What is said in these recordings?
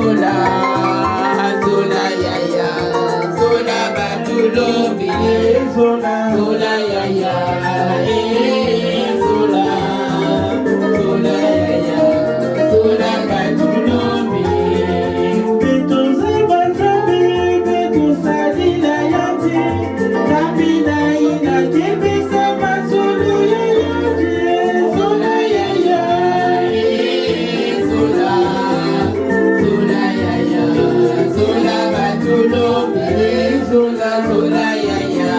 Zola, Zola yaya, Zola batulobi, Zola, Zola yaya, Zola, Zola yaya, Zola batulobi. Beto zabazabi, beto sadila yati, tabina ina kibisa mazulu yaya, Zola yaya, Zola, Zola yaya, Zola batulobi, Zola, Zola yaya,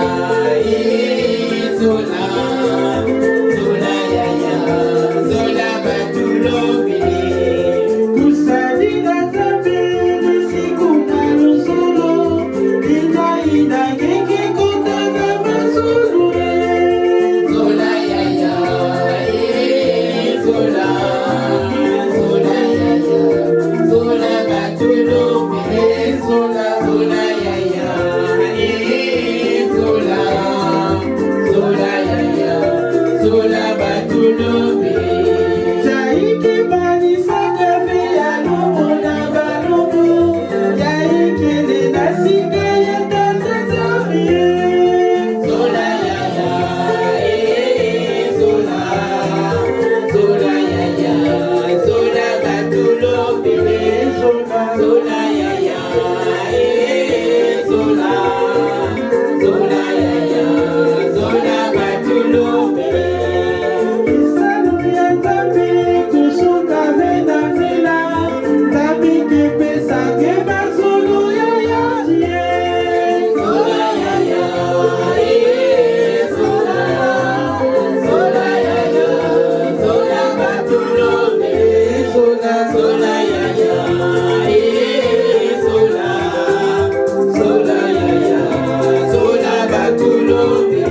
Zola, Zola yaya, Zola batulobi. Kusadila zabili siku na rusolo, ina ina keke kota na mazulu. Zola yaya, Zola, Zola yaya, Zola batulobi, Zola, Zola yaya, Zola, Zola yaya, Zola batulobi. Zaiki bani sakabe ya lumo na balumu, Zaiki le nasike ya tanzazami. Zola yaya, Zola, Zola yaya, Zola batulobi, Zola, Zola yaya, Zola, Zola yaya, Zola batulobi. Isanu ya tabi kusuka veda zila, tabi kipesa keba zulu yaya, Zola yaya, Zola, Zola yaya, Zola batulobi, Zola, Zola yaya, Zola, Zola yaya, Zola batulobi.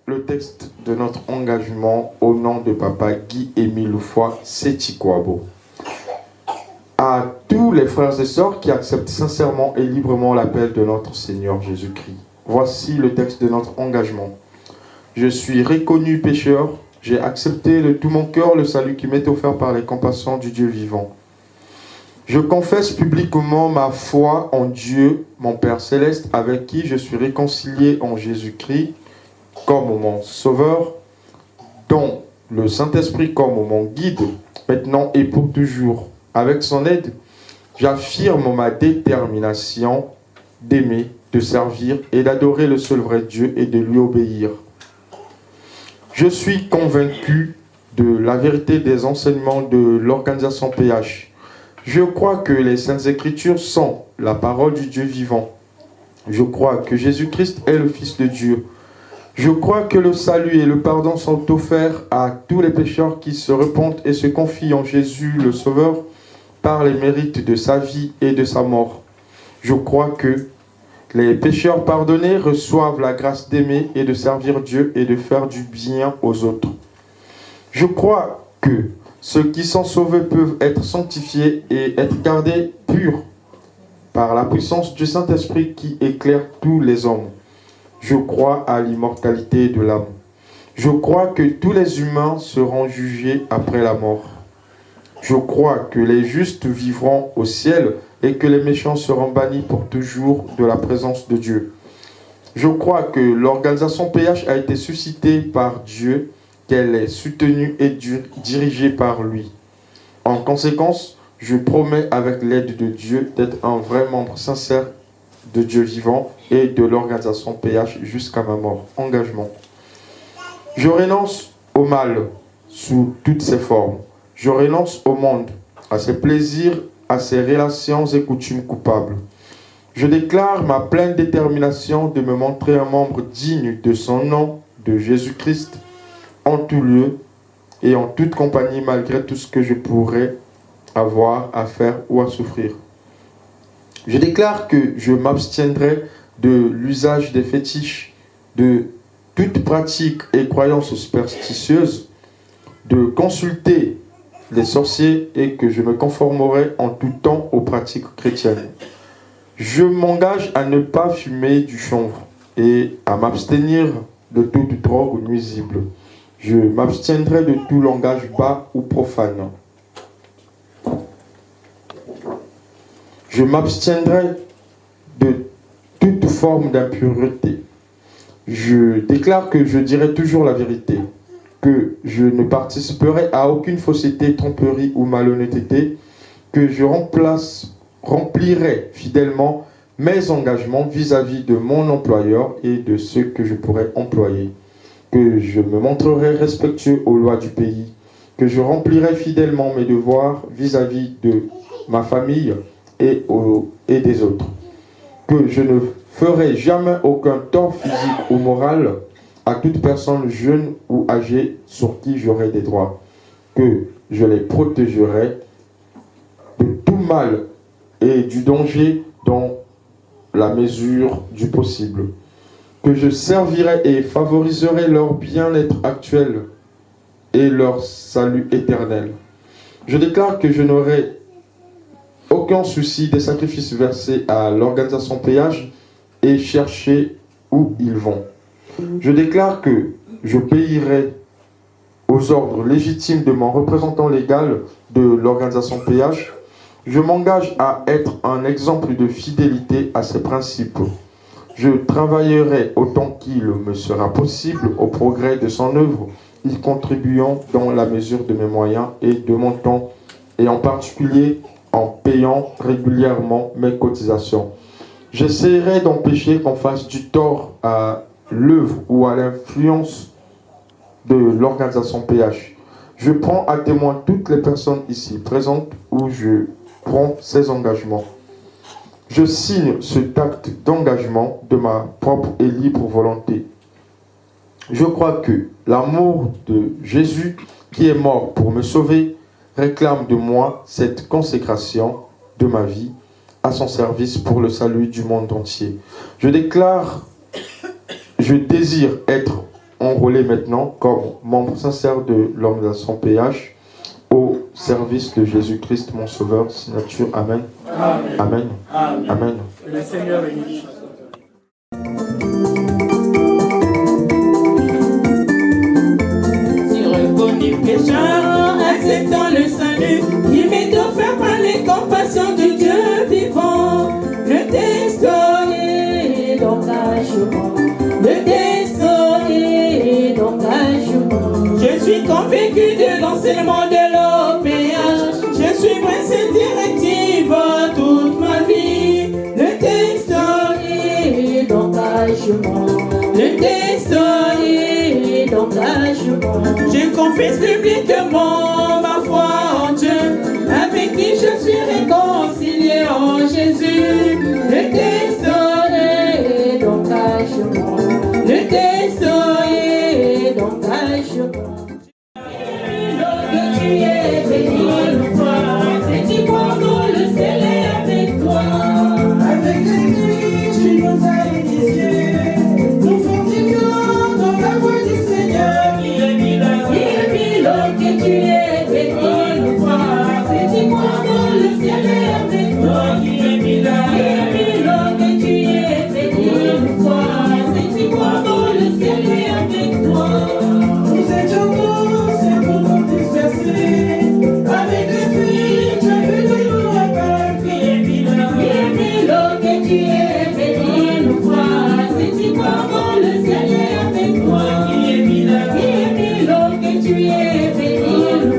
Le texte de notre engagement au nom de Papa Guy-Émile Foy Sétikwabo. À tous les frères et sœurs qui acceptent sincèrement et librement l'appel de notre Seigneur Jésus-Christ. Voici le texte de notre engagement. Je suis reconnu pécheur, j'ai accepté de tout mon cœur le salut qui m'est offert par les compassions du Dieu vivant. Je confesse publiquement ma foi en Dieu, mon Père céleste, avec qui je suis réconcilié en Jésus-Christ, comme mon sauveur, dont le Saint-Esprit comme mon guide, maintenant et pour toujours. Avec son aide, j'affirme ma détermination d'aimer, de servir et d'adorer le seul vrai Dieu et de lui obéir. Je suis convaincu de la vérité des enseignements de l'organisation PH. Je crois que les Saintes Écritures sont la parole du Dieu vivant. Je crois que Jésus-Christ est le Fils de Dieu. Je crois que le salut et le pardon sont offerts à tous les pécheurs qui se repentent et se confient en Jésus le Sauveur par les mérites de sa vie et de sa mort. Je crois que les pécheurs pardonnés reçoivent la grâce d'aimer et de servir Dieu et de faire du bien aux autres. Je crois que ceux qui sont sauvés peuvent être sanctifiés et être gardés purs par la puissance du Saint-Esprit qui éclaire tous les hommes. Je crois à l'immortalité de l'âme. Je crois que tous les humains seront jugés après la mort. Je crois que les justes vivront au ciel et que les méchants seront bannis pour toujours de la présence de Dieu. Je crois que l'organisation PH a été suscitée par Dieu, qu'elle est soutenue et dirigée par lui. En conséquence, je promets avec l'aide de Dieu d'être un vrai membre sincère de Dieu vivant et de l'organisation PH jusqu'à ma mort. Engagement. Je renonce au mal, sous toutes ses formes. Je renonce au monde, à ses plaisirs, à ses relations et coutumes coupables. Je déclare ma pleine détermination de me montrer un membre digne de son nom, de Jésus-Christ, en tout lieu et en toute compagnie, malgré tout ce que je pourrais avoir à faire ou à souffrir. Je déclare que je m'abstiendrai de l'usage des fétiches, de toute pratique et croyance superstitieuse, de consulter les sorciers et que je me conformerai en tout temps aux pratiques chrétiennes. Je m'engage à ne pas fumer du chanvre et à m'abstenir de toute drogue nuisible. Je m'abstiendrai de tout langage bas ou profane. Je m'abstiendrai de toute forme d'impureté. Je déclare que je dirai toujours la vérité, que je ne participerai à aucune fausseté, tromperie ou malhonnêteté, que je remplirai fidèlement mes engagements vis-à-vis de mon employeur et de ceux que je pourrais employer, que je me montrerai respectueux aux lois du pays, que je remplirai fidèlement mes devoirs vis-à-vis de ma famille et des autres, que je ne ferai jamais aucun tort physique ou moral à toute personne jeune ou âgée sur qui j'aurai des droits, que je les protégerai de tout mal et du danger dans la mesure du possible, que je servirai et favoriserai leur bien-être actuel et leur salut éternel. Je déclare que je n'aurai aucun souci des sacrifices versés à l'organisation péage et chercher où ils vont. Je déclare que je payerai aux ordres légitimes de mon représentant légal de l'organisation péage. Je m'engage à être un exemple de fidélité à ses principes. Je travaillerai autant qu'il me sera possible au progrès de son œuvre, y contribuant dans la mesure de mes moyens et de mon temps, et en particulier en payant régulièrement mes cotisations. J'essaierai d'empêcher qu'on fasse du tort à l'œuvre ou à l'influence de l'organisation PH. Je prends à témoin toutes les personnes ici présentes où je prends ces engagements. Je signe cet acte d'engagement de ma propre et libre volonté. Je crois que l'amour de Jésus, qui est mort pour me sauver, réclame de moi cette consécration de ma vie à son service pour le salut du monde entier. Je désire être enrôlé maintenant comme membre sincère de l'organisation PH au service de Jésus-Christ, mon Sauveur. Signature. Amen. Amen. Amen. Amen. Amen. Le Seigneur est béni. Si reconnu pécheur, acceptant le salut, il m'est offert par les compassions de Dieu vivant. Le texte est d'engagement. Le texte est d'engagement. Je suis convaincu de l'enseignement de l'OPH. Je suivrai cette directive toute ma vie. Le texte est d'engagement. Le texte est d'engagement. Je confesse publiquement ma foi en Dieu, avec qui je suis réconcilié en Jésus. Le texte est d'engagement. Le texte est d'engagement. Que tu es béni, c'est tu crois que le ciel est avec toi. Avec Jésus, tu nous as initiés. Nous fortifions dans la voie du Seigneur. Qui est Milo, que tu es béni, c'est tu crois que le ciel est avec toi. Qui est Milo, que tu es béni, c'est tu crois que le ciel est avec toi. Nous étions tous pourtant dispersés. Avec l'esprit, tu as fait de nous un peuple. Qui est Milo, que tu es béni, c'est tu crois que le ciel est avec toi. Qui est Milo, que tu es béni,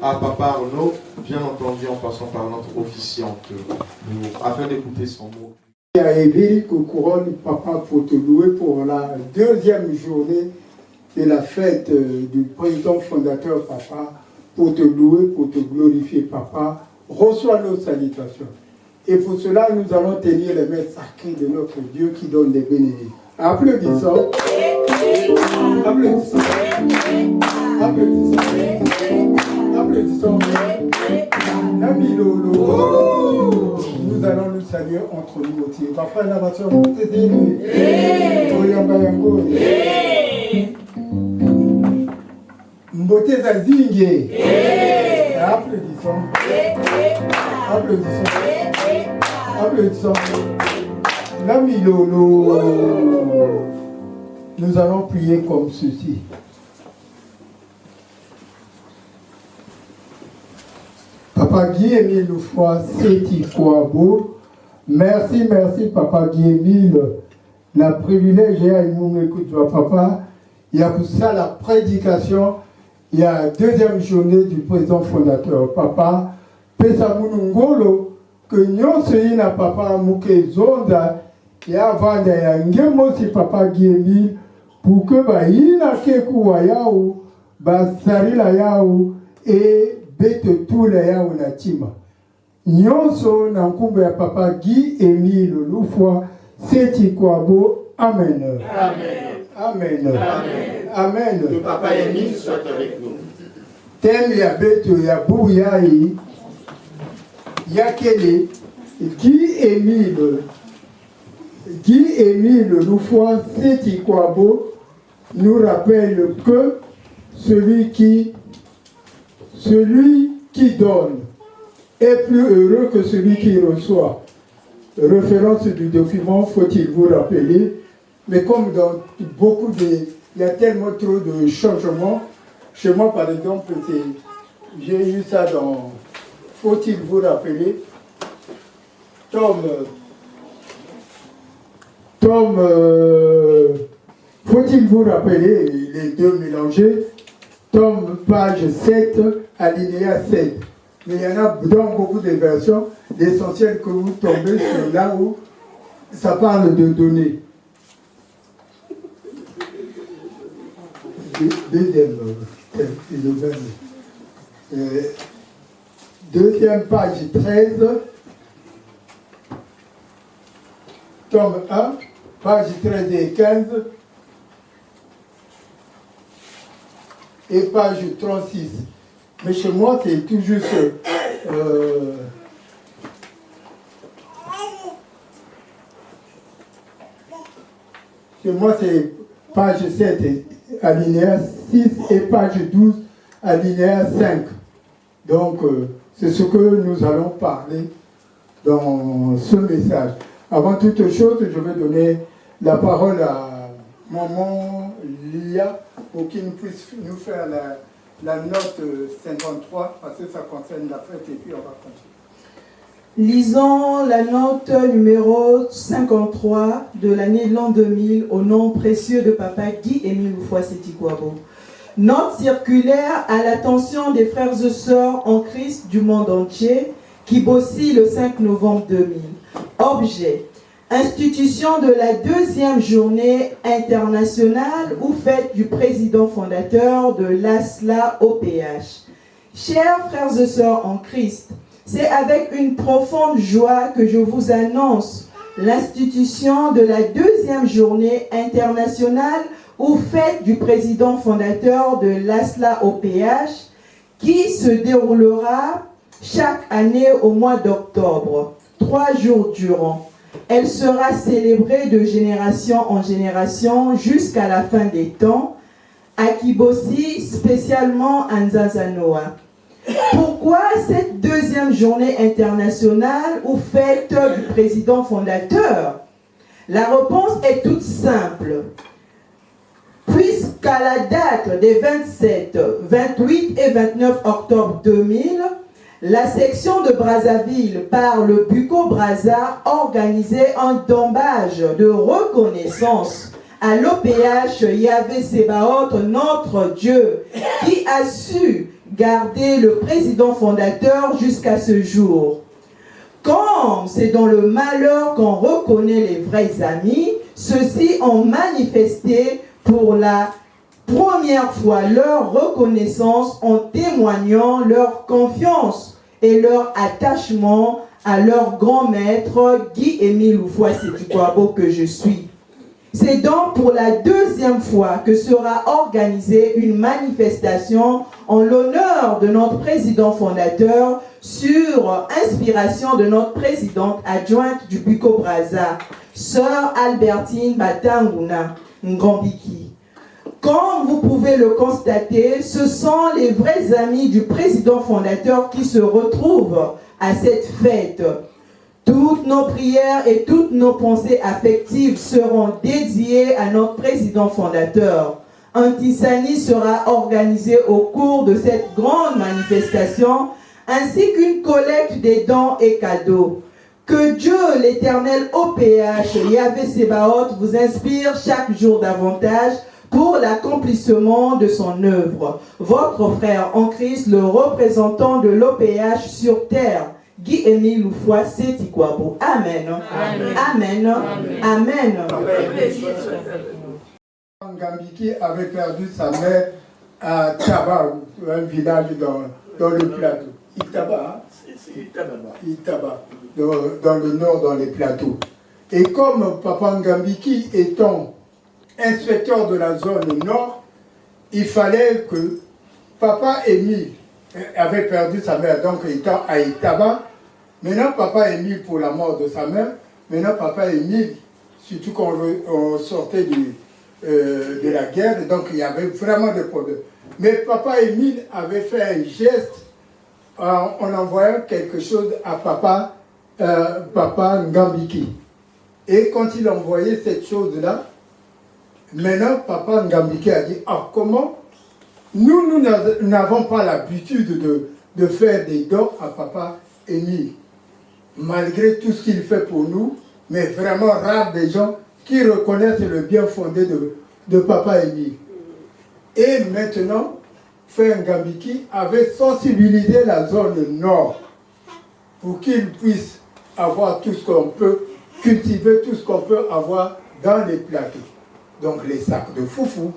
À Papa Arnaud, bien entendu en passant par notre officiante, afin d'écouter son mot. À Éville, que couronne Papa pour te louer pour la deuxième journée de la fête du président fondateur Papa, pour te louer, pour te glorifier Papa, reçois nos salutations. Et pour cela, nous allons tenir les mains sacrées de notre Dieu qui donne des bénédictions. Applaudissons. Applaudissons. Applaudissons. Applaudissons. Applaudissons. Nami Lolo. Nous allons nous saluer entre nous aussi. Papa, la voiture, vous t'aider. Oyamba Yango. Mbote Zazingue. Applaudissons. Applaudissons. Applaudissons. Nami Lolo. Nous allons prier comme ceci. Papa Guy-Émile Loufoy, Seti Kouabo. Merci, merci, Papa Guy-Émile. La privilège à écouter papa. Il y a pour ça la prédication. Il y a la deuxième journée du président fondateur. Papa, Pesa Munungolo, que nous sommes na papa Mouké Zonda, et avant de si Papa Guy-Émile, pour que Baïna Kekouwa Yaou, Basarila Yaou, et bete tout les yaou na tima. Nyonso na nkumba ya Papa Guy-Émile Loufoy, Seti Kouabo. Amen. Amen. Amen. Amen. Amen. Que Papa Émile soit avec nous. Thème ya beto ya Bouyai, Yakele, Guy-Émile Loufoy, Seti Kouabo, nous rappelle que celui qui donne est plus heureux que celui qui reçoit. Référence du document, faut-il vous rappeler, mais comme dans beaucoup il y a tellement trop de changements, chez moi par exemple, j'ai eu ça dans faut-il vous rappeler, faut-il vous rappeler, les deux mélangés, tome page 7, alinéa 7. Mais il y en a dans beaucoup de versions, l'essentiel que vous tombez sur là où ça parle de données. Deuxième page 13, tome 1, page 13 et 15, et page 36. Mais chez moi, c'est tout juste... chez moi, c'est page 7, alinéa 6, et page 12, alinéa 5. Donc, c'est ce que nous allons parler dans ce message. Avant toute chose, je vais donner la parole à maman Lia pour qu'il puisse nous faire la note 53, parce que ça concerne la fête, et puis on va continuer. Lisons la note numéro 53 de l'année de l'an 2000 au nom précieux de Papa Guy-Émile Loufoy Seti Kouabo. Note circulaire à l'attention des frères et sœurs en Christ du monde entier qui bossent le 5 novembre 2000. Objet: institution de la deuxième journée internationale ou fête du président fondateur de l'ASLA OPH. Chers frères et sœurs en Christ, c'est avec une profonde joie que je vous annonce l'institution de la deuxième journée internationale ou fête du président fondateur de l'ASLA OPH qui se déroulera chaque année au mois d'octobre, 3 jours durant. Elle sera célébrée de génération en génération jusqu'à la fin des temps, à Kibosi, spécialement à Nzazanoa. Pourquoi cette deuxième journée internationale ou fête du président fondateur? La réponse est toute simple. Puisqu'à la date des 27, 28 et 29 octobre 2000, la section de Brazzaville par le Bucco Brazza organisait un dombage de reconnaissance à l'OPH Yahvé Sébaoth, notre Dieu, qui a su garder le président fondateur jusqu'à ce jour. Comme c'est dans le malheur qu'on reconnaît les vrais amis, ceux-ci ont manifesté pour la première fois leur reconnaissance en témoignant leur confiance et leur attachement à leur grand maître Guy-Émile Loufoy Seti Kouabo que je suis. C'est donc pour la deuxième fois que sera organisée une manifestation en l'honneur de notre président fondateur sur inspiration de notre présidente adjointe du Bucco Brazza, Sœur Albertine Batanguna Ngambiki. Comme vous pouvez le constater, ce sont les vrais amis du président fondateur qui se retrouvent à cette fête. Toutes nos prières et toutes nos pensées affectives seront dédiées à notre président fondateur. Un Tissani sera organisé au cours de cette grande manifestation, ainsi qu'une collecte des dons et cadeaux. Que Dieu, l'Éternel OPH, Yahvé Sébaoth, vous inspire chaque jour davantage pour l'accomplissement de son œuvre. Votre frère en Christ, le représentant de l'OPH sur terre, Guy-Émile Loufoy Sétikwabo. Amen. Amen. Amen. Ngambiki avait perdu sa mère à Taba, un village dans le plateau. Itaba, Itaba, dans le nord, dans les plateaux. Et comme Papa Ngambiki étant inspecteur de la zone nord, il fallait que Papa Émile avait perdu sa mère, donc étant à Itaba. Maintenant, Papa Émile, pour la mort de sa mère, maintenant, Papa Émile, surtout quand on sortait de la guerre, donc il y avait vraiment des problèmes. Mais Papa Émile avait fait un geste en envoyant quelque chose à Papa Ngambiki. Et quand il envoyait cette chose-là, maintenant, Papa Ngambiki a dit, ah, comment nous n'avons pas l'habitude de faire des dons à Papa Émile, malgré tout ce qu'il fait pour nous, mais vraiment rare des gens qui reconnaissent le bien fondé de Papa Émile. Et maintenant, Frère Ngambiki avait sensibilisé la zone nord pour qu'il puisse avoir tout ce qu'on peut cultiver, tout ce qu'on peut avoir dans les plateaux. Donc les sacs de foufou,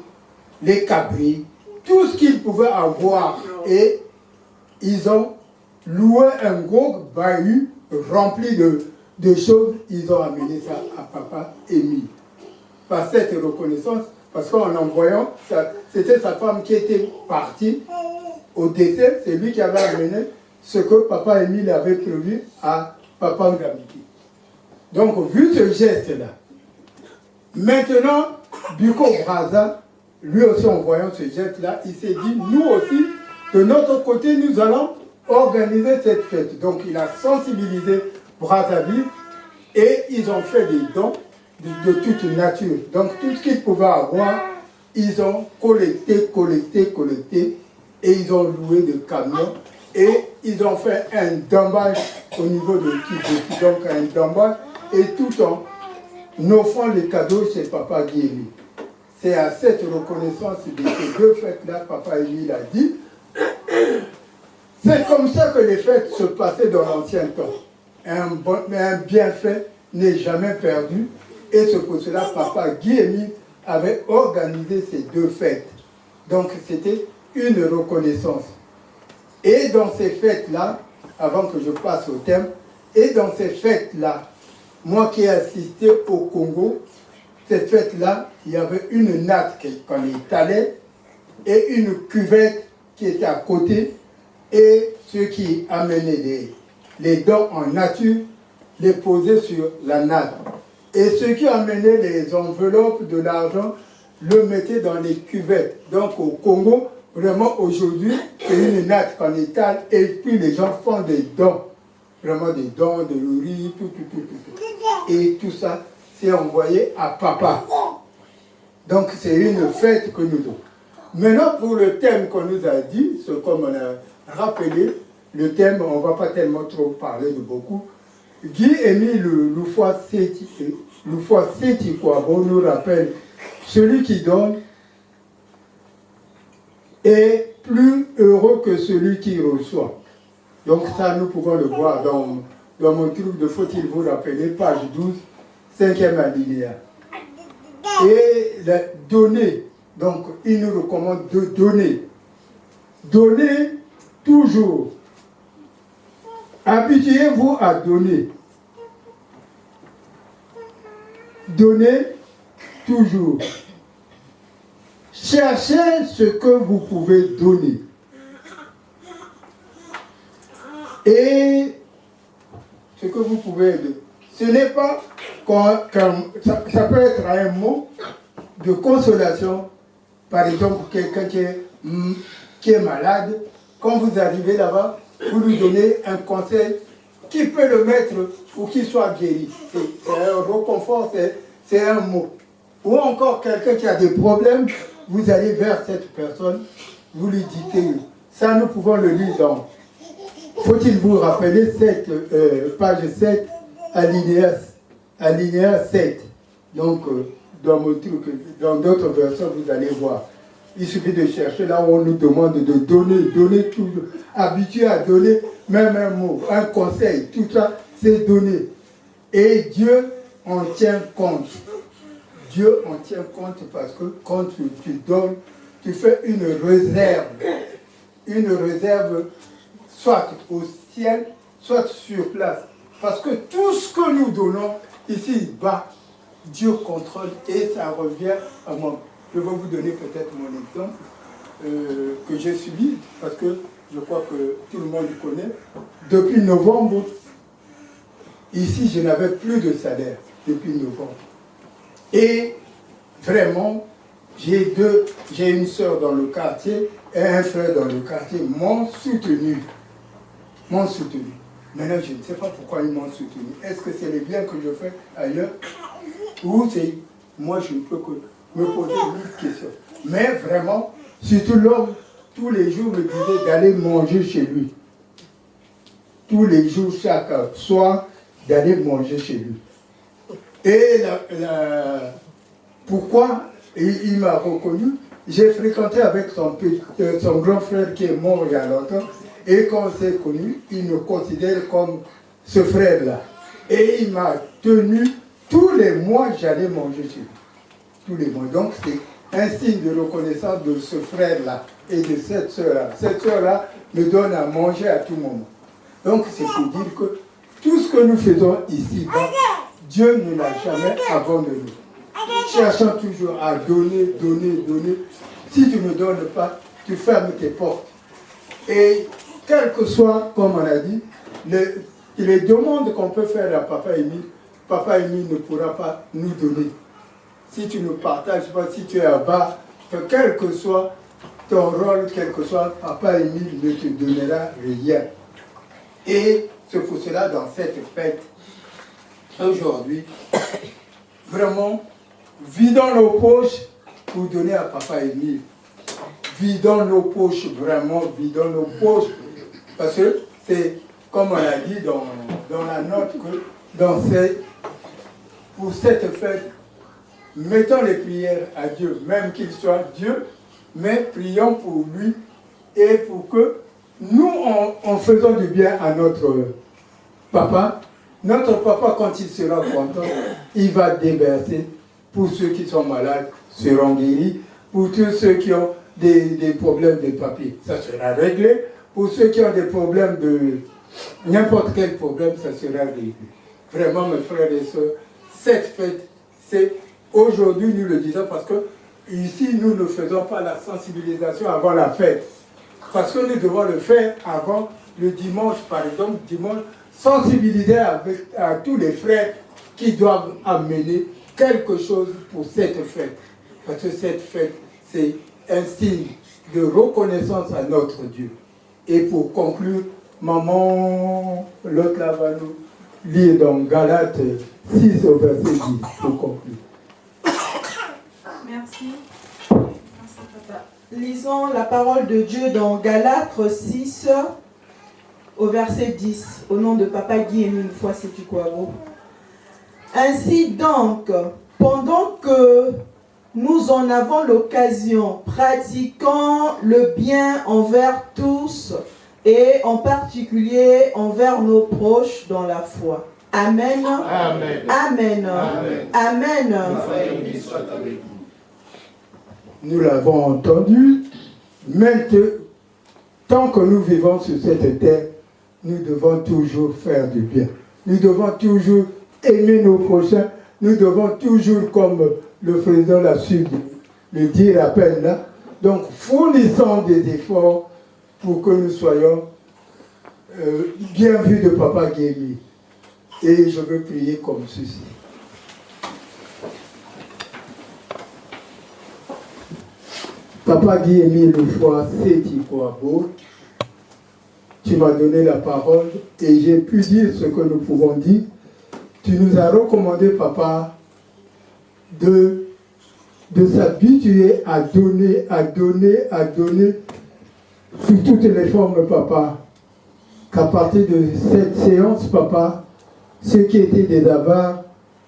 les cabris, tout ce qu'ils pouvaient avoir. Et ils ont loué un gros bahut rempli de choses. Ils ont amené ça à Papa Émile. Par cette reconnaissance, parce qu'en envoyant, c'était sa femme qui était partie au décès, c'est lui qui avait amené ce que Papa Émile avait prévu à Papa Ngambiki. Donc, vu ce geste-là, maintenant, Bucco Brazza, lui aussi en voyant ce geste-là, il s'est dit, nous aussi, de notre côté, nous allons organiser cette fête. Donc, il a sensibilisé Brazzaville et ils ont fait des dons de toute nature. Donc, tout ce qu'ils pouvaient avoir, ils ont collecté, et ils ont loué des camions et ils ont fait un dambage au niveau de Kibouki. Donc, un dambage et tout en offrant les cadeaux chez Papa Guéli. C'est à cette reconnaissance de ces deux fêtes-là, Papa Émile a dit, c'est comme ça que les fêtes se passaient dans l'ancien temps. Mais un bienfait n'est jamais perdu. Et c'est pour cela Papa Guy-Émile avait organisé ces deux fêtes. Donc c'était une reconnaissance. Et dans ces fêtes-là, avant que je passe au thème, et dans ces fêtes-là, moi qui ai assisté au Congo, cette fête-là, il y avait une natte qu'on étalait et une cuvette qui était à côté, et ceux qui amenaient les dons en nature les posaient sur la natte. Et ceux qui amenaient les enveloppes de l'argent le mettaient dans les cuvettes. Donc au Congo, vraiment aujourd'hui, c'est une natte qu'on étale et puis les gens font des dons. Vraiment des dons, de riz, tout. Et tout ça, c'est envoyé à Papa. Donc c'est une fête que nous avons. Maintenant, pour le thème qu'on nous a dit, c'est comme on a rappelé, le thème, on ne va pas tellement trop parler de beaucoup. Guy-Émile Loufoy Sétikwabo nous rappelle, celui qui donne est plus heureux que celui qui reçoit. Donc ça, nous pouvons le voir dans mon truc de faut-il vous rappeler, page 12, 5e alinéa. Et donner, donc il nous recommande de donner. Donnez toujours. Habituez-vous à donner. Donnez toujours, cherchez ce que vous pouvez donner. Et ce que vous pouvez donner. Ce n'est pas ça peut être un mot de consolation. Par exemple, quelqu'un qui est malade, quand vous arrivez là-bas, vous lui donnez un conseil qui peut le mettre pour qu'il soit guéri. C'est un réconfort, c'est un mot. Ou encore quelqu'un qui a des problèmes, vous allez vers cette personne, vous lui dites, ça nous pouvons le lire dans, faut-il vous rappeler, page 7, alinéa 7. Donc, dans mon truc, dans d'autres versions, vous allez voir. Il suffit de chercher là où on nous demande de donner toujours, habitué à donner même un mot, un conseil, tout ça, c'est donner. Et Dieu en tient compte. Dieu en tient compte parce que quand tu donnes, tu fais une réserve soit au ciel, soit sur place. Parce que tout ce que nous donnons ici-bas, Dieu contrôle et ça revient à moi. Je vais vous donner peut-être mon exemple que j'ai subi, parce que je crois que tout le monde connaît. Depuis novembre, ici, je n'avais plus de salaire depuis novembre. Et vraiment, j'ai une soeur dans le quartier et un frère dans le quartier m'ont soutenu. Maintenant, je ne sais pas pourquoi ils m'ont soutenu. Est-ce que c'est le bien que je fais ailleurs ou c'est moi, je ne peux que me poser une question. Mais vraiment, surtout l'homme, tous les jours me disait d'aller manger chez lui. Tous les jours, chaque soir, d'aller manger chez lui. Et pourquoi il m'a reconnu? J'ai fréquenté avec son grand frère qui est mort il y a longtemps. Et quand on s'est connu, il me considère comme ce frère-là. Et il m'a tenu, tous les mois, j'allais manger chez lui. Tous les mois. Donc c'est un signe de reconnaissance de ce frère-là et de cette soeur-là. Cette soeur-là me donne à manger à tout moment. Donc c'est pour dire que tout ce que nous faisons ici, Dieu ne l'a jamais abandonné. Cherchant toujours à donner. Si tu ne donnes pas, tu fermes tes portes. Et quel que soit, comme on a dit, les demandes qu'on peut faire à Papa Émile ne pourra pas nous donner. Si tu ne partages pas, si tu es à bas, quel que soit ton rôle, quel que soit, Papa Émile ne te donnera rien. Et c'est pour cela, dans cette fête, aujourd'hui, vraiment, vidons nos poches pour donner à Papa Émile. Vidons nos poches, vraiment, vidons nos poches. Parce que c'est, comme on a dit dans la note, que pour cette fête, mettons les prières à Dieu, même qu'il soit Dieu, mais prions pour lui et pour que nous, en faisant du bien à notre papa, quand il sera content, il va déverser. Pour ceux qui sont malades, seront guéris. Pour tous ceux qui ont des problèmes de papier, ça sera réglé. Pour ceux qui ont des problèmes de n'importe quel problème, ça sera réglé. Vraiment, mes frères et sœurs, cette fête, c'est aujourd'hui, nous le disons parce que ici, nous ne faisons pas la sensibilisation avant la fête. Parce que nous devons le faire avant le dimanche, par exemple, dimanche, sensibiliser à tous les frères qui doivent amener quelque chose pour cette fête. Parce que cette fête, c'est un signe de reconnaissance à notre Dieu. Et pour conclure, maman, l'autre là va nous lire dans Galates 6 au verset 10, pour conclure. Merci. Merci, papa. Lisons la parole de Dieu dans Galates 6 au verset 10, au nom de Papa Guy-Émile Foix-Sétukwabo. Ainsi donc, pendant que nous en avons l'occasion, pratiquons le bien envers tous et en particulier envers nos proches dans la foi. Amen. Amen. Amen. Amen. Amen. Nous l'avons entendu, maintenant, tant que nous vivons sur cette terre, nous devons toujours faire du bien. Nous devons toujours aimer nos prochains. Nous devons toujours, comme le président l'a su le dire à peine là. Donc, fournissons des efforts pour que nous soyons bien vus de Papa Guémy. Et je veux prier comme ceci. Papa Guémy, le fois, c'est Tikouabo. Tu m'as donné la parole et j'ai pu dire ce que nous pouvons dire. Tu nous as recommandé, Papa, de s'habituer à donner sous toutes les formes, Papa. Qu'à partir de cette séance, Papa, ceux qui étaient des avares,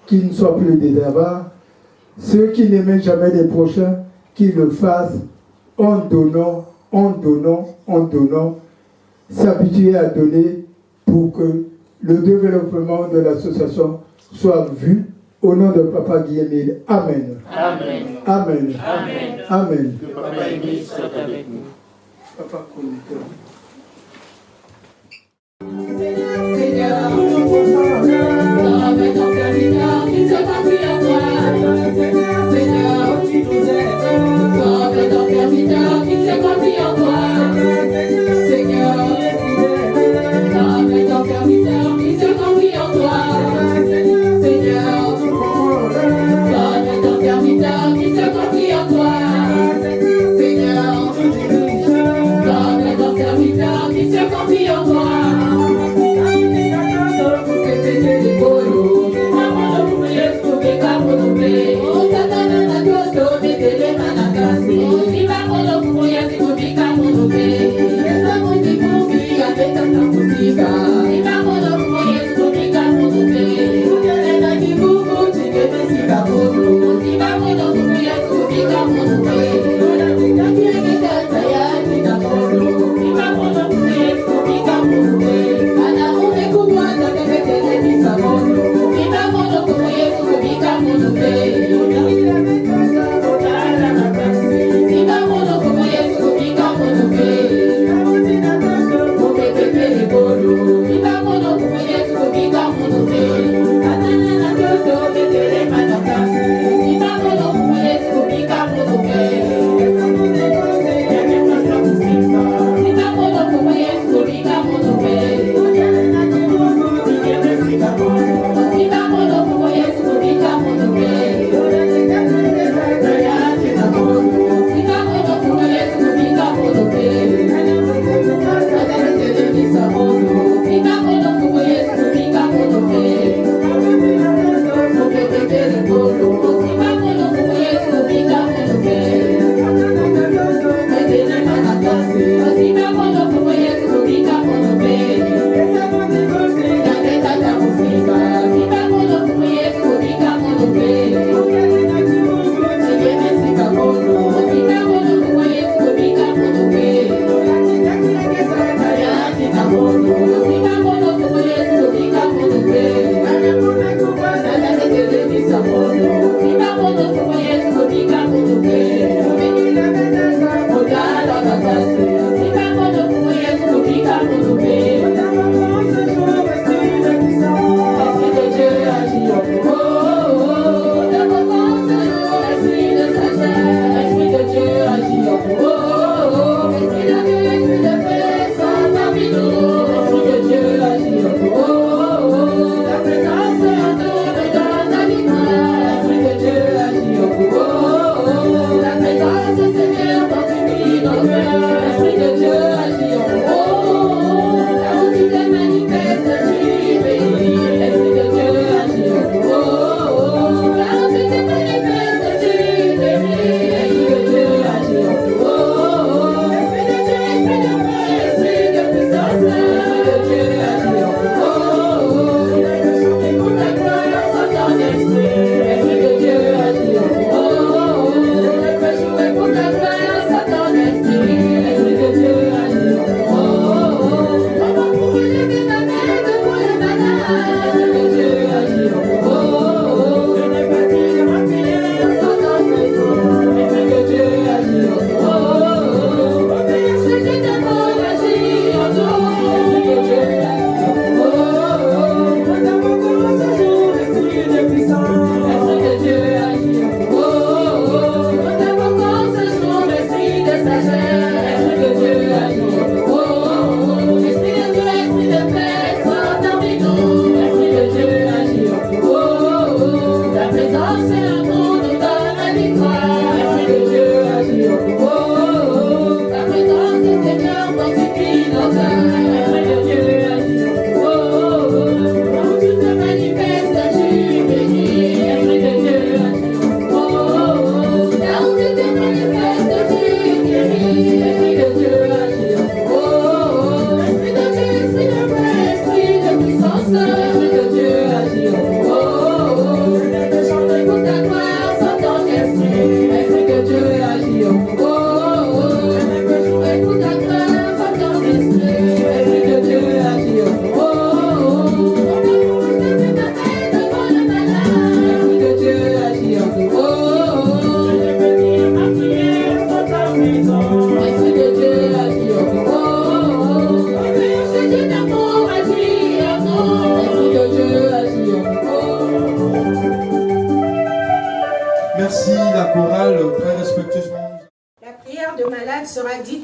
qu'ils ne soient plus des avares, ceux qui n'aimaient jamais les prochains, qu'ils le fassent en donnant, s'habituer à donner pour que le développement de l'association soit vu au nom de Papa Guy-Émile. Amen. Amen. Amen. Amen. Amen. Que Papa Émile soit avec nous. Papa conducteur. Seigneur, avec ton serviteur qui se confie en toi. Seigneur, tu nous aides. Avec ton serviteur qui se confie en toi. Seigneur, avec ton serviteur qui se confie en toi. Seigneur, avec ton serviteur qui se confie en toi. Seigneur, avec ton serviteur qui se confie en toi.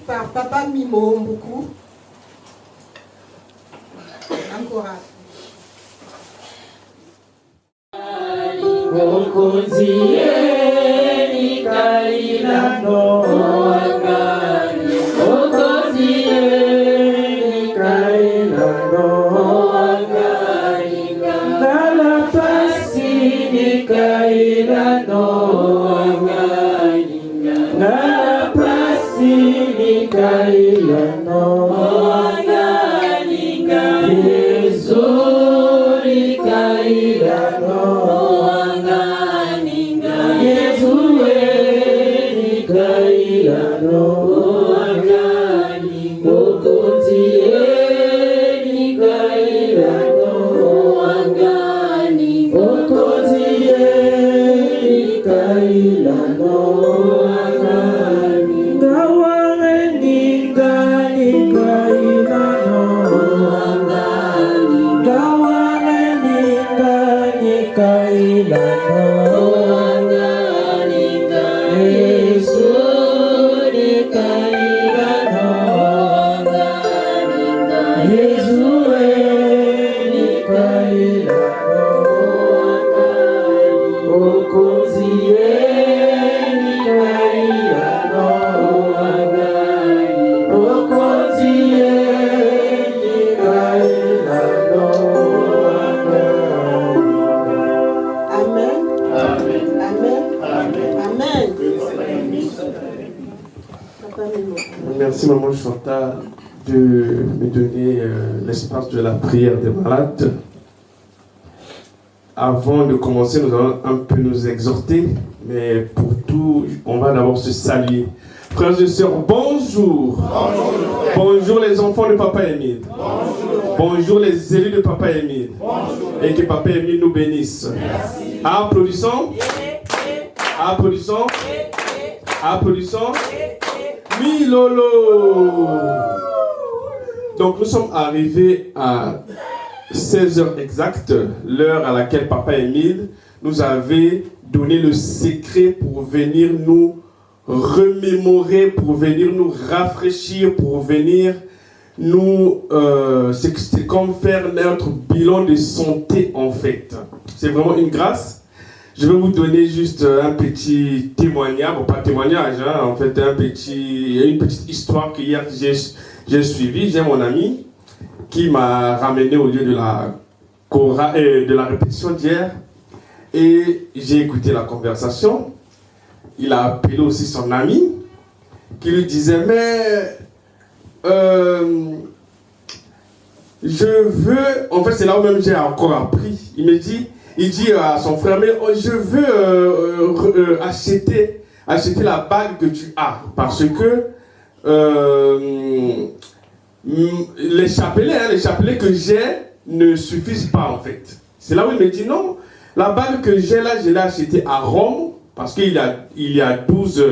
par Papa Mimo Mbuku. Encourage. Merci Maman Chantal de me donner l'espace de la prière des malades. Avant de commencer, nous allons un peu nous exhorter, mais pour tout, on va d'abord se saluer. Frères et sœurs, bonjour. Bonjour. Bonjour les enfants de Papa Émile. Bonjour. Bonjour les élus de Papa Émile. Bonjour. Et que Papa Émile nous bénisse. Merci. Applaudissons. Applaudissons. Applaudissons. Milolo. Donc nous sommes arrivés à 16h exacte, l'heure à laquelle Papa Émile nous avait donné le secret pour venir nous remémorer, pour venir nous rafraîchir, pour venir nous... c'est comme faire notre bilan de santé en fait. C'est vraiment une grâce. Je vais vous donner juste un petit témoignage, bon pas témoignage, hein, en fait une petite histoire qu'hier j'ai suivie. J'ai mon ami qui m'a ramené au lieu de la répétition d'hier et j'ai écouté la conversation. Il a appelé aussi son ami qui lui disait mais je veux, en fait c'est là où même j'ai encore appris. Il dit à son frère mais je veux acheter la bague que tu as parce que les chapelets que j'ai ne suffisent pas en fait. C'est là où il me dit non, la bague que j'ai là, je l'ai achetée à Rome parce qu'il y a 12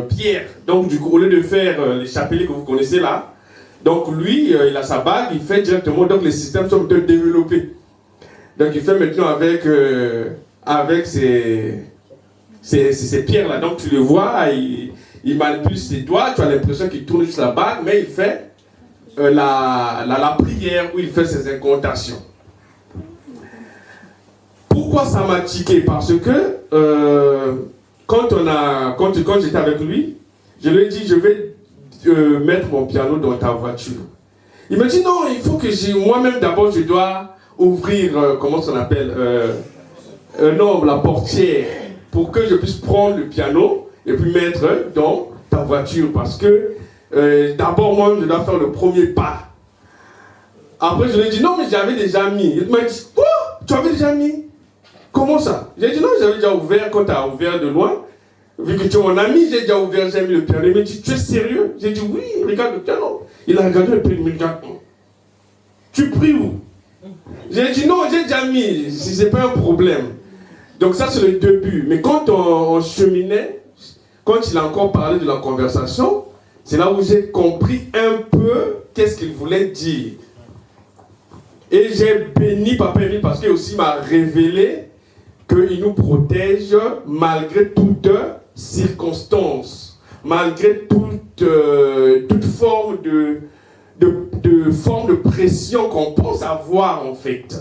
pierres. Donc du coup, au lieu de faire les chapelets que vous connaissez là, donc lui, il a sa bague, il fait directement, donc les systèmes sont développés. Donc il fait maintenant avec ces pierres là, donc tu le vois, il manipule ses doigts, tu as l'impression qu'il tourne juste la bague, mais il fait la prière où il fait ses incantations. Pourquoi ça m'a tiqué? Parce que quand j'étais avec lui, je lui ai dit je vais mettre mon piano dans ta voiture. Il me dit non, il faut que moi-même d'abord je dois ouvrir, comment ça s'appelle, la portière pour que je puisse prendre le piano et puis mettre dans ta voiture parce que d'abord moi je dois faire le premier pas. Après je lui ai dit non mais j'avais déjà mis. Il m'a dit quoi? Tu avais déjà mis? Comment ça? J'ai dit non, j'avais déjà ouvert quand tu as ouvert de loin. Vu que tu es mon ami, j'ai déjà ouvert, j'ai mis le piano. Il m'a dit tu es sérieux? J'ai dit oui, regarde le piano. Il a regardé et puis il me regarde. Tu pries où? J'ai dit non, j'ai déjà mis, c'est pas un problème. Donc ça c'est le début. Mais quand on cheminait, quand il a encore parlé de la conversation, c'est là où j'ai compris un peu qu'est-ce qu'il voulait dire. Et j'ai béni Papa Émile parce qu'il aussi m'a révélé qu'il nous protège malgré toute circonstance. malgré toute forme forme de pression qu'on pense avoir en fait.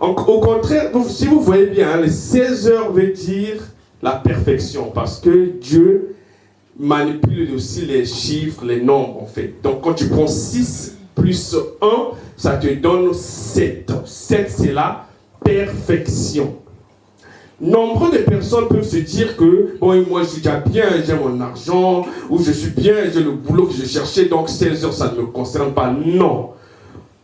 Au contraire, si vous voyez bien, les 16 heures veut dire la perfection, parce que Dieu manipule aussi les chiffres, les nombres en fait. Donc quand tu prends 6 plus 1, ça te donne 7. 7 c'est la perfection. Nombreux de personnes peuvent se dire que bon, moi je suis déjà bien, j'ai mon argent, ou je suis bien, j'ai le boulot que je cherchais, donc 16 heures ça ne me concerne pas. Non.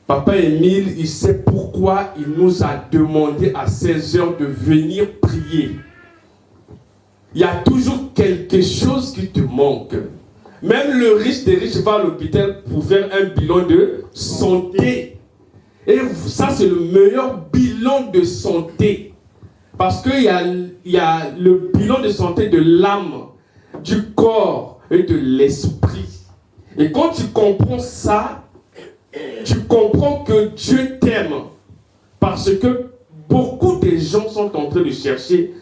Papa Émile, il sait pourquoi il nous a demandé à 16 heures de venir prier. Il y a toujours quelque chose qui te manque. Même le riche des riches va à l'hôpital pour faire un bilan de santé. Et ça, c'est le meilleur bilan de santé. Parce qu'il y a le bilan de santé de l'âme, du corps et de l'esprit. Et quand tu comprends ça, tu comprends que Dieu t'aime. Parce que beaucoup de gens sont en train de chercher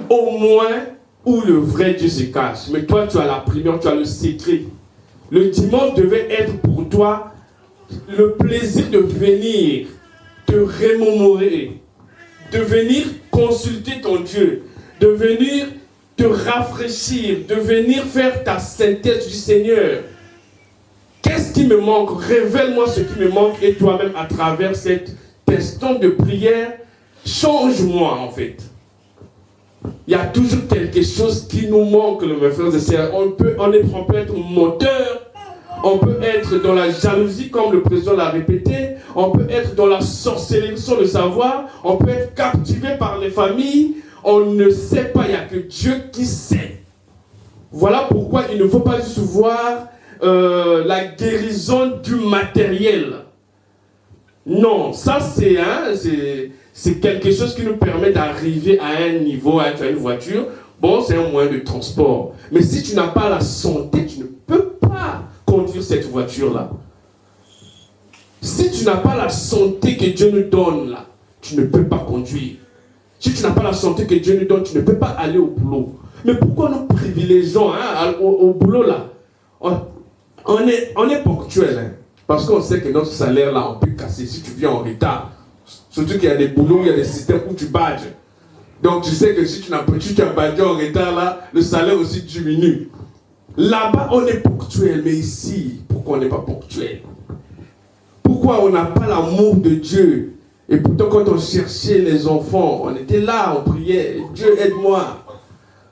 au moins où le vrai Dieu se cache. Mais toi, tu as la prière, tu as le secret. Le dimanche devait être pour toi le plaisir de venir te remémorer, de venir consulter ton Dieu, de venir te rafraîchir, de venir faire ta synthèse du Seigneur. Qu'est-ce qui me manque? Révèle-moi ce qui me manque et toi-même à travers cet instant de prière, change-moi en fait. Il y a toujours quelque chose qui nous manque, mes frères et sœurs. On peut être menteur, on peut être dans la jalousie, comme le président l'a répété, on peut être dans la sorcellerie sans le savoir, on peut être captivé par les familles, on ne sait pas, il n'y a que Dieu qui sait. Voilà pourquoi il ne faut pas juste voir la guérison du matériel. Non, ça c'est quelque chose qui nous permet d'arriver à un niveau, à une voiture. Bon, c'est un moyen de transport. Mais si tu n'as pas la santé, tu ne peux pas conduire cette voiture-là. Si tu n'as pas la santé que Dieu nous donne là, tu ne peux pas conduire. Si tu n'as pas la santé que Dieu nous donne, tu ne peux pas aller au boulot. Mais pourquoi nous privilégions au boulot là? On est ponctuel, hein, parce qu'on sait que notre salaire là, on peut casser si tu viens en retard. Surtout qu'il y a des boulots, il y a des systèmes où tu badges. Donc tu sais que si tu as badgé en retard là, le salaire aussi diminue. Là-bas, on est ponctuel, mais ici, pourquoi on n'est pas ponctuel? Pourquoi on n'a pas l'amour de Dieu? Et pourtant, quand on cherchait les enfants, on était là, on priait, Dieu aide-moi.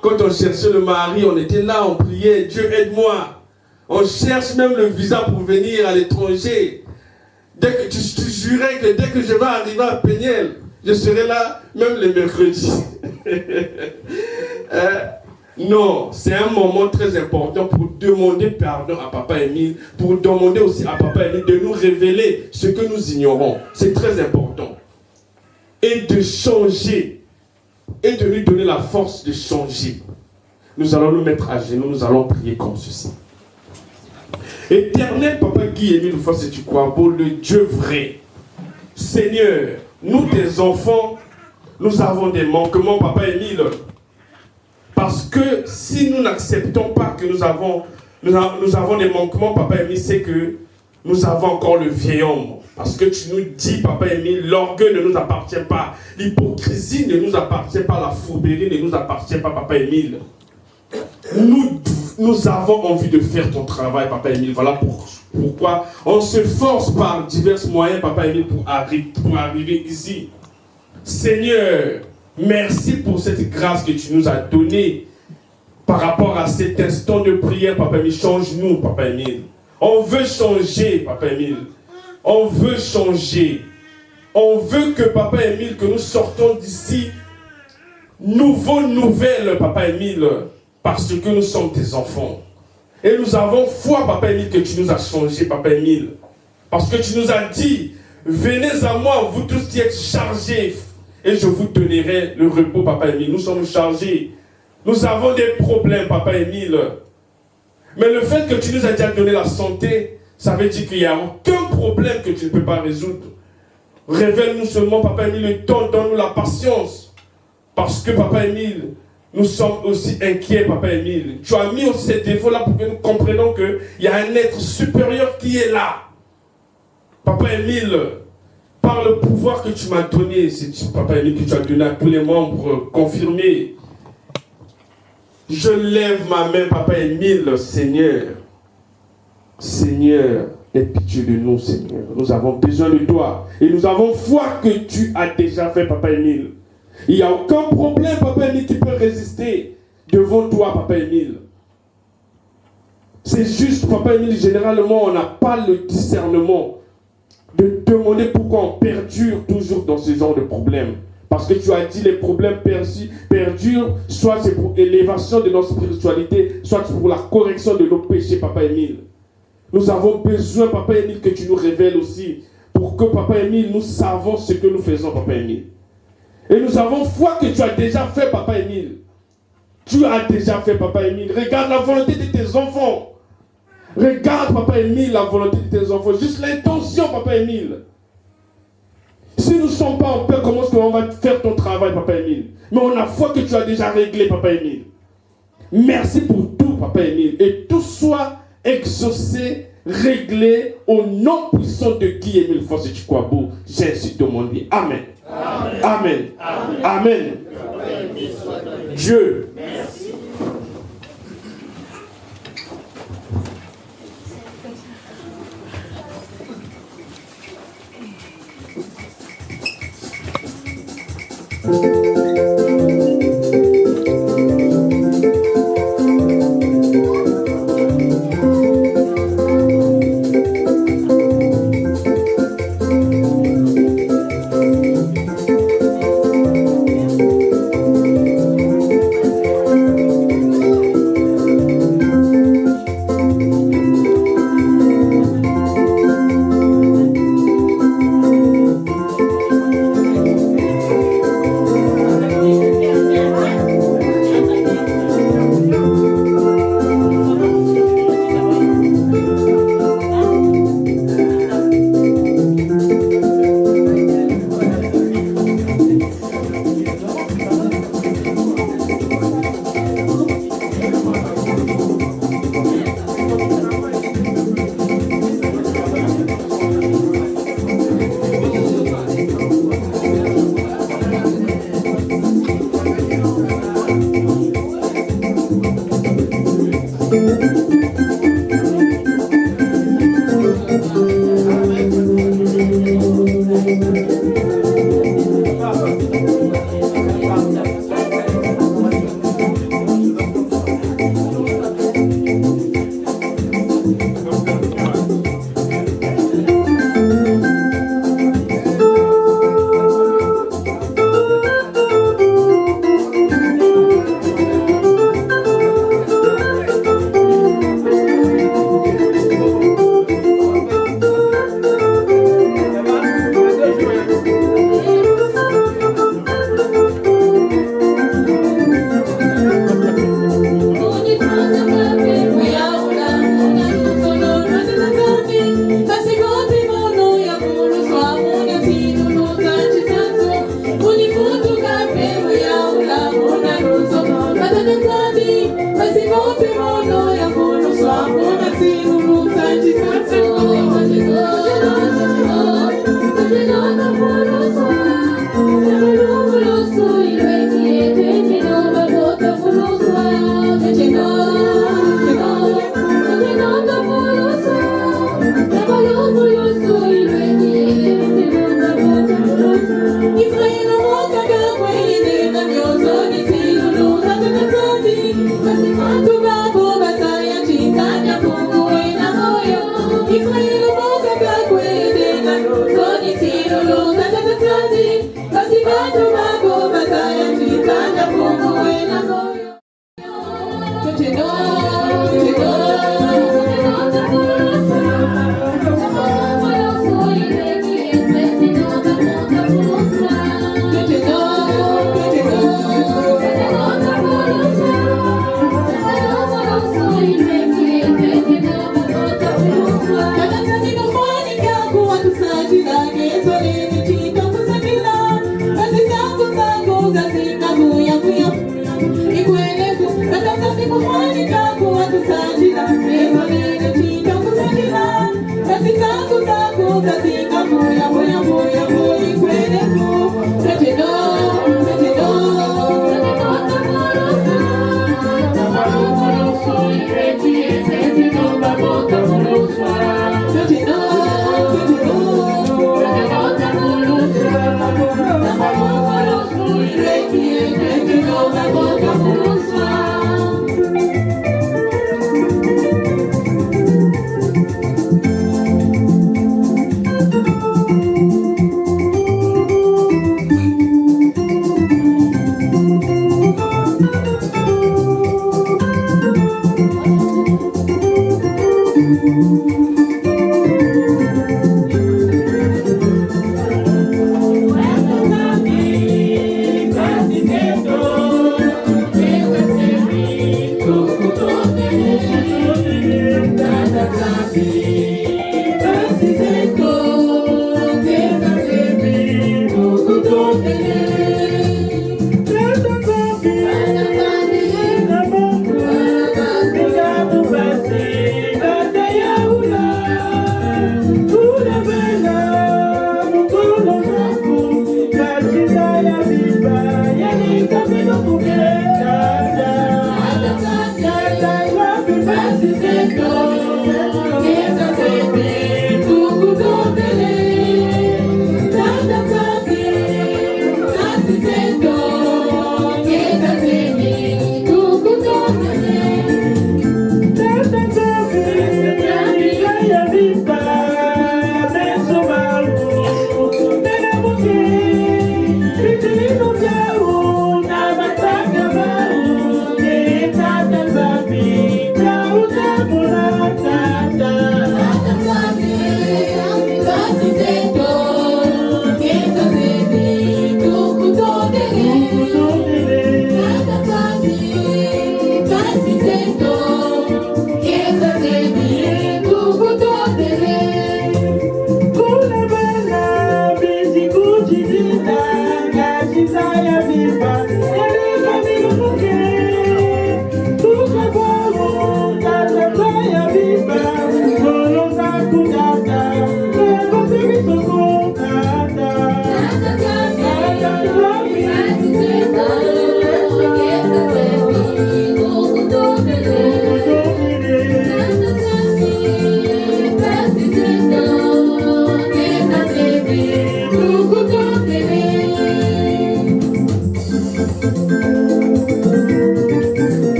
Quand on cherchait le mari, on était là, on priait, Dieu aide-moi. On cherche même le visa pour venir à l'étranger. Dès que tu jurais que dès que je vais arriver à Péniel, je serai là même les mercredis. Non, c'est un moment très important pour demander pardon à Papa Émile, pour demander aussi à Papa Émile de nous révéler ce que nous ignorons. C'est très important. Et de changer. Et de lui donner la force de changer. Nous allons nous mettre à genoux, nous allons prier comme ceci. Éternel Papa Guy Émile Loufoua-Séthioukwabo, le Dieu vrai. Seigneur, nous tes enfants, nous avons des manquements, Papa Émile. Parce que si nous n'acceptons pas que nous avons des manquements, Papa Émile, c'est que nous avons encore le vieil homme. Parce que tu nous dis, Papa Émile, l'orgueil ne nous appartient pas. L'hypocrisie ne nous appartient pas. La fourberie ne nous appartient pas, Papa Émile. Nous avons envie de faire ton travail, Papa Émile. Voilà pourquoi on se force par divers moyens, Papa Émile, pour arriver ici. Seigneur, merci pour cette grâce que tu nous as donnée par rapport à cet instant de prière, Papa Émile. Change-nous, Papa Émile. On veut changer, Papa Émile. On veut changer. On veut que, Papa Émile, que nous sortons d'ici nouvelle, Papa Émile, parce que nous sommes tes enfants. Et nous avons foi, Papa Émile, que tu nous as changé, Papa Émile. Parce que tu nous as dit, venez à moi, vous tous qui êtes chargés, et je vous donnerai le repos, Papa Émile. Nous sommes chargés. Nous avons des problèmes, Papa Émile. Mais le fait que tu nous as déjà donné la santé, ça veut dire qu'il n'y a aucun problème que tu ne peux pas résoudre. Révèle-nous seulement, Papa Émile, le temps, donne-nous la patience. Parce que, Papa Émile, nous sommes aussi inquiets, Papa Émile. Tu as mis aussi ces défauts-là pour que nous comprenions qu'il y a un être supérieur qui est là. Papa Émile, par le pouvoir que tu m'as donné, c'est Papa Émile que tu as donné à tous les membres confirmés, je lève ma main, Papa Émile, Seigneur. Seigneur, aie pitié de nous, Seigneur. Nous avons besoin de toi. Et nous avons foi que tu as déjà fait, Papa Émile. Il n'y a aucun problème, Papa Émile, qui peut résister devant toi, Papa Émile. C'est juste, Papa Émile, généralement, on n'a pas le discernement de demander pourquoi on perdure toujours dans ce genre de problème. Parce que tu as dit les problèmes perdurent, soit c'est pour l'élévation de notre spiritualité, soit c'est pour la correction de nos péchés, Papa Émile. Nous avons besoin, Papa Émile, que tu nous révèles aussi, pour que, Papa Émile, nous savons ce que nous faisons, Papa Émile. Et nous avons foi que tu as déjà fait, Papa Émile. Tu as déjà fait, Papa Émile. Regarde la volonté de tes enfants. Regarde, Papa Émile, la volonté de tes enfants. Juste l'intention, Papa Émile. Si nous ne sommes pas en paix, comment est-ce qu'on va faire ton travail, Papa Émile? Mais on a foi que tu as déjà réglé, Papa Émile. Merci pour tout, Papa Émile. Et tout soit exaucé, réglé au nom puissant de Guy Émile Fossé-Chikwabo. J'ai ainsi demandé. Amen. Amen. Amen. Amen. Amen. Dieu. Merci.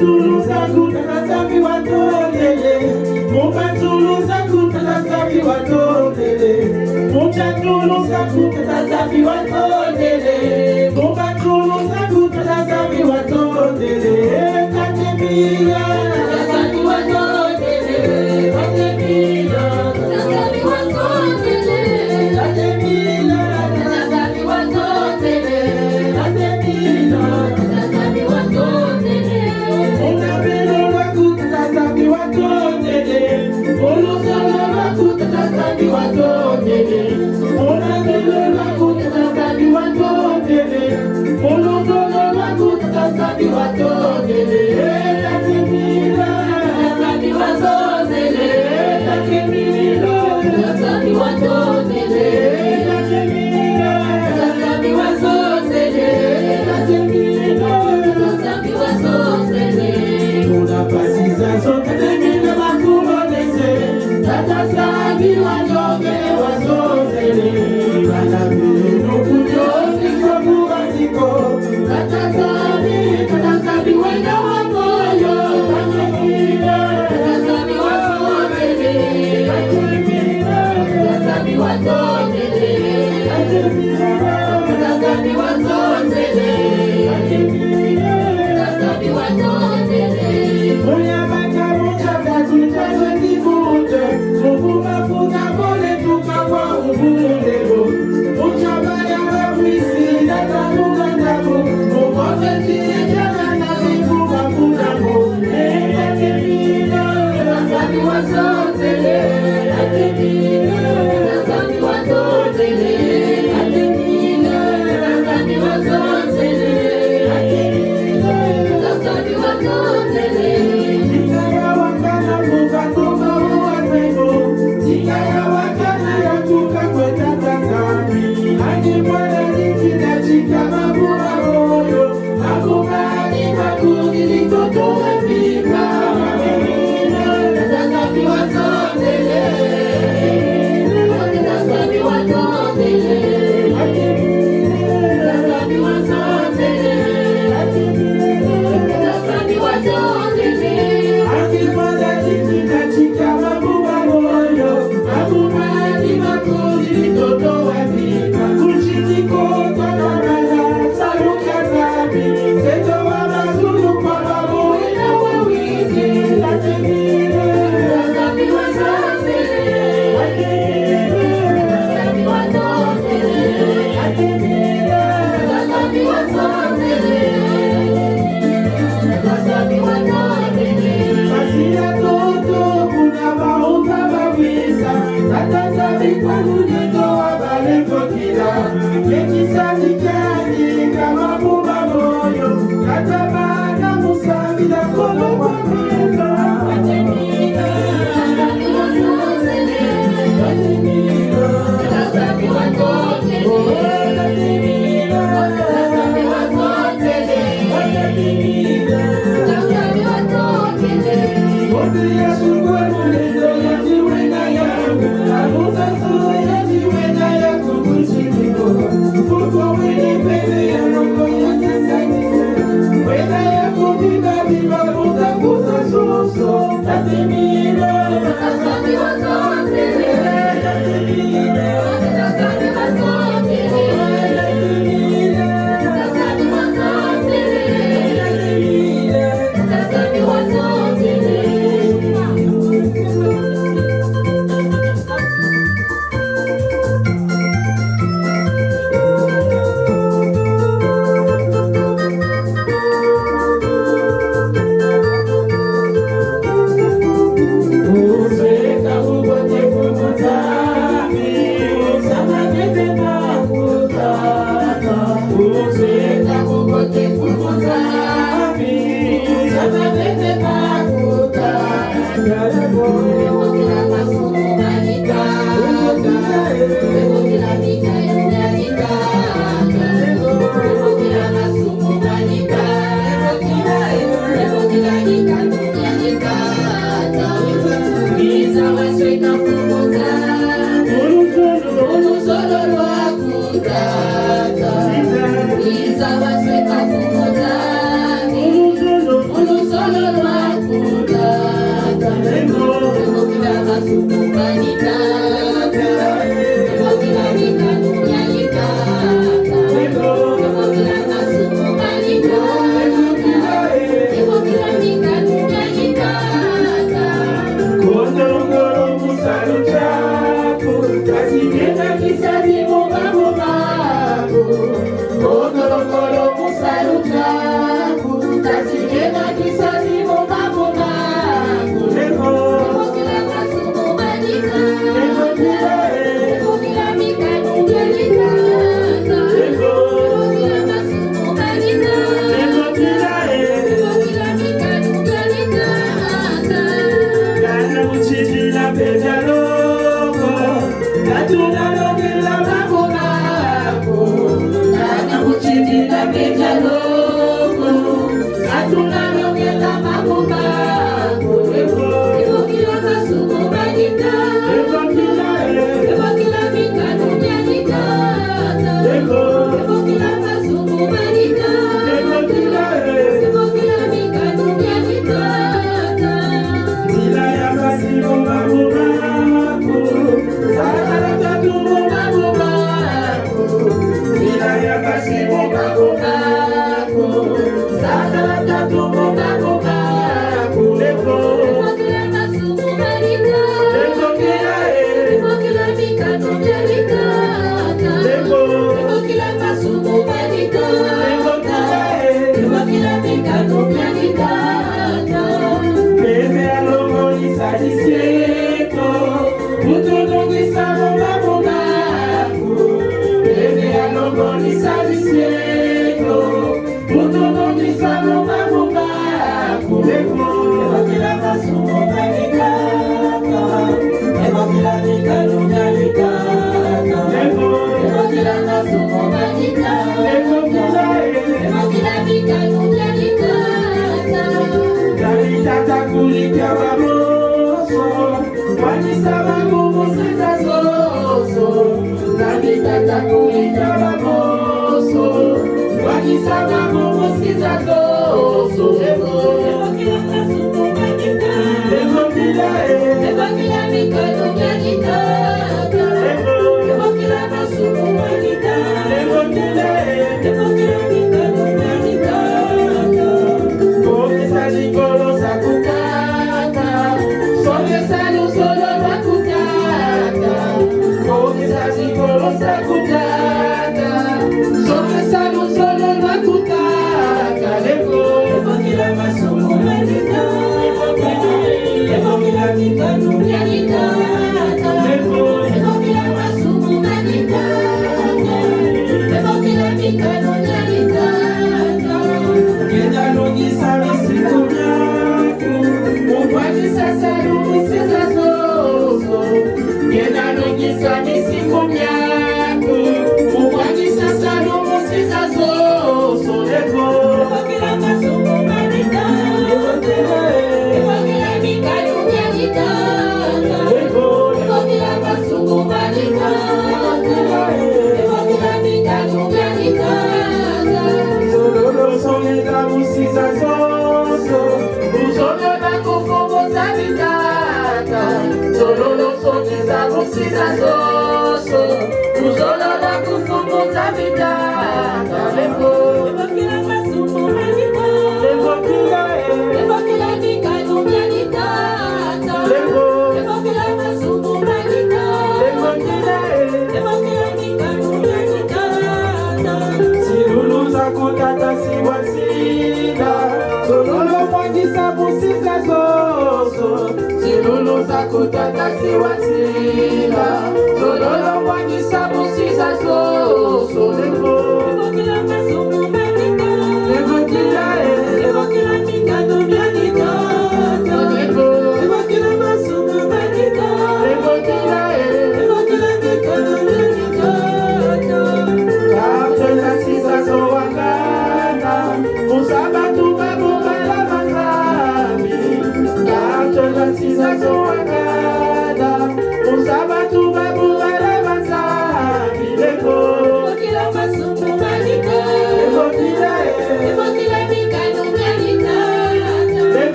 Toulouse, Thank you.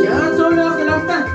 Bientôt l'heure de la fin.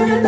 Simba,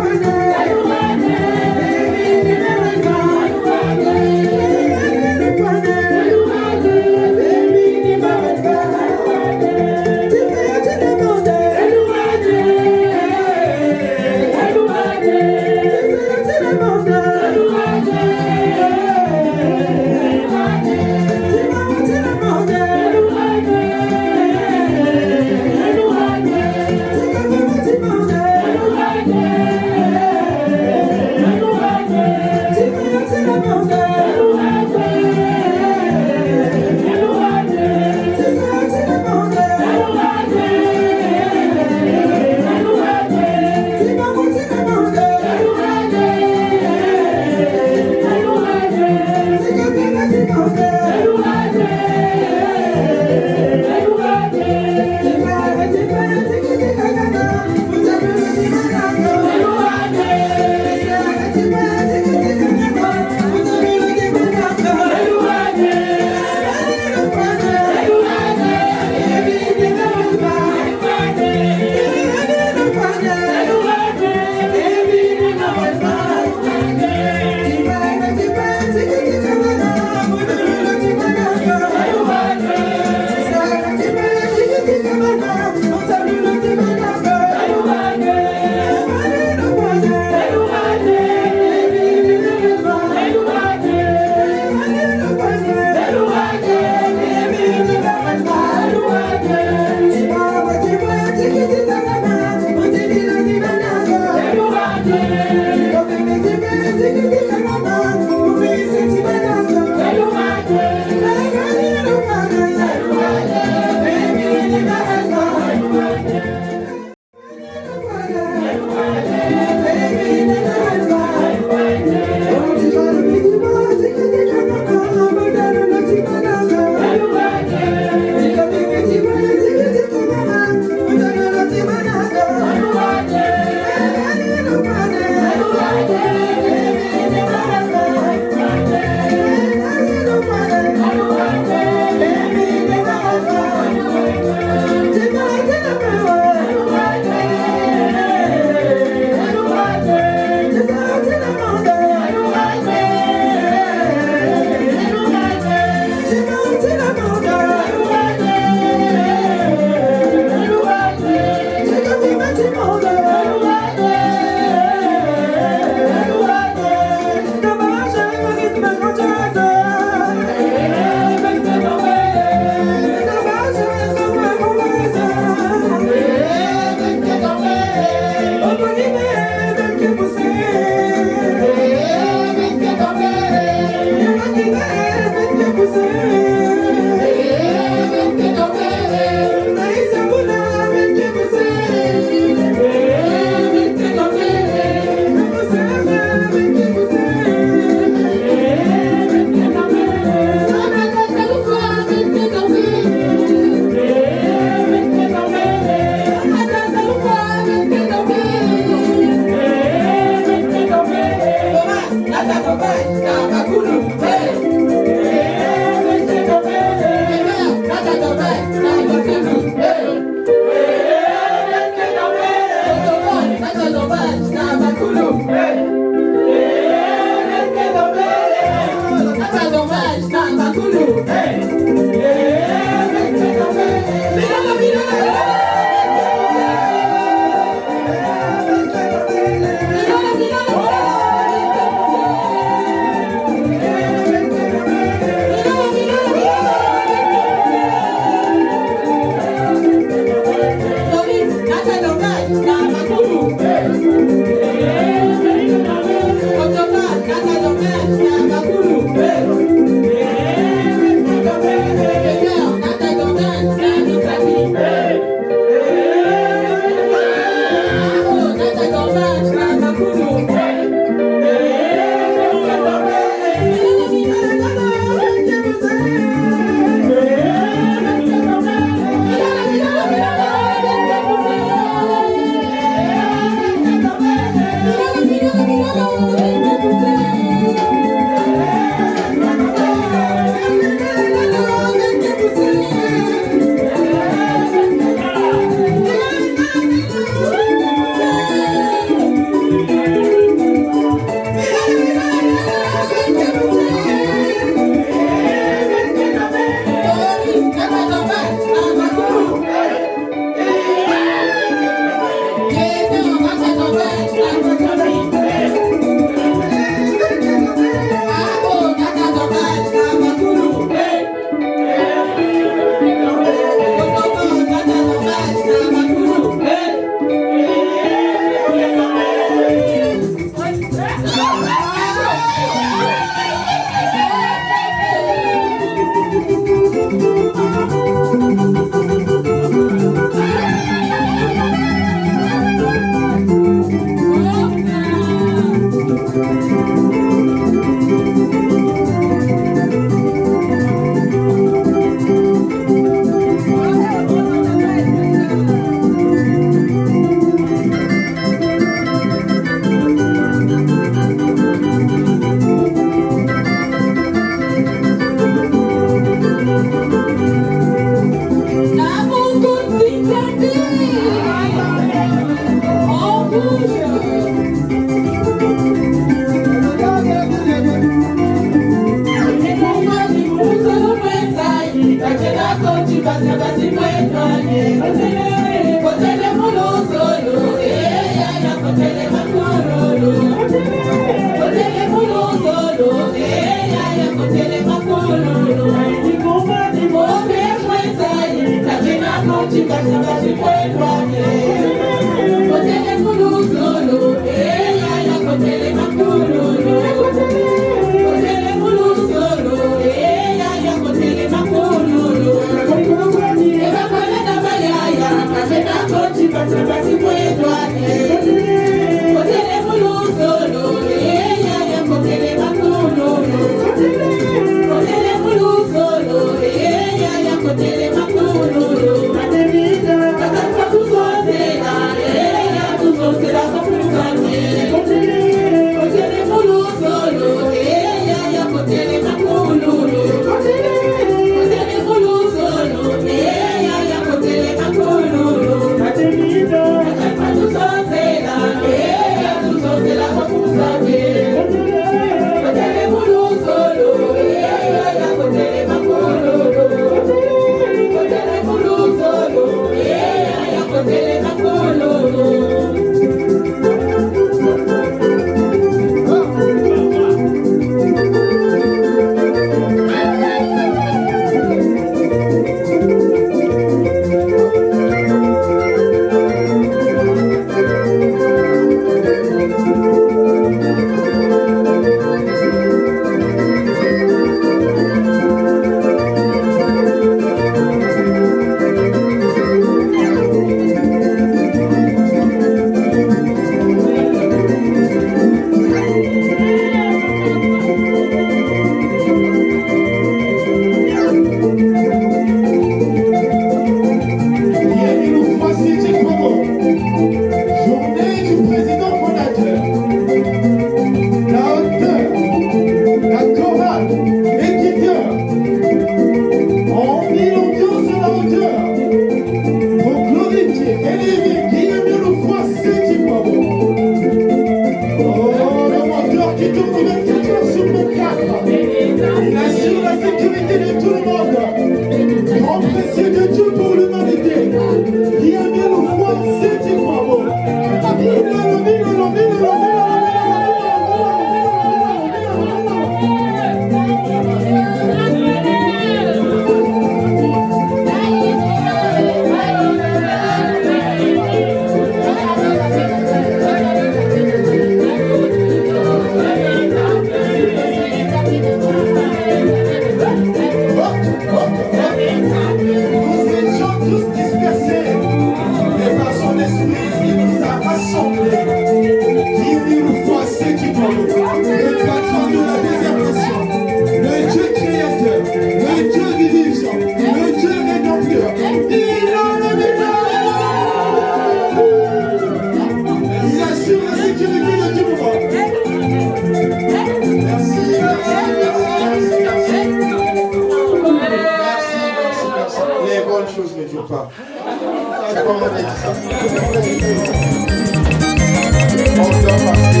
On doit passer.